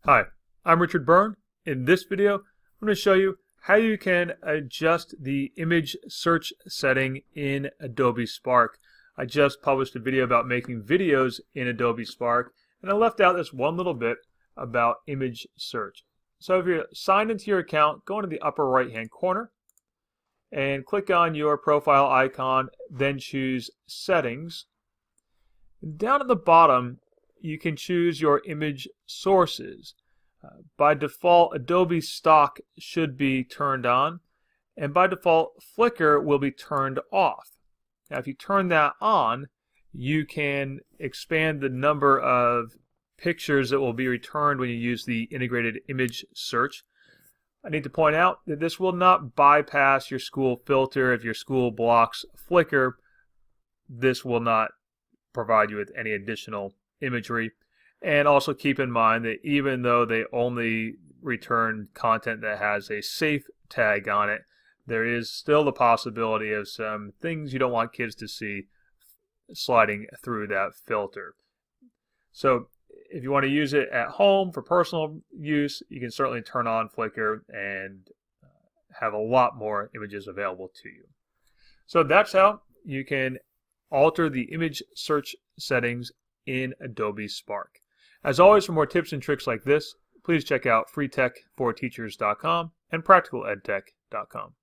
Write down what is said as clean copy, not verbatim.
Hi, I'm Richard Byrne. In this video, I'm going to show you how you can adjust the image search setting in Adobe Spark. I just published a video about making videos in Adobe Spark, and I left out this one little bit about image search. So if you're signed into your account, go into the upper right hand corner and click on your profile icon, then choose Settings. Down at the bottom, you can choose your image sources. By default, Adobe Stock should be turned on, and by default, Flickr will be turned off. Now, if you turn that on, you can expand the number of pictures that will be returned when you use the integrated image search. I need to point out that this will not bypass your school filter. If your school blocks Flickr, this will not provide you with any additional imagery. And also keep in mind that even though they only return content that has a safe tag on it, there is still the possibility of some things you don't want kids to see sliding through that filter. So if you want to use it at home for personal use, you can certainly turn on Flickr and have a lot more images available to you. So that's how you can alter the image search settings in Adobe Spark. As always, for more tips and tricks like this, please check out freetech4teachers.com and practicaledtech.com.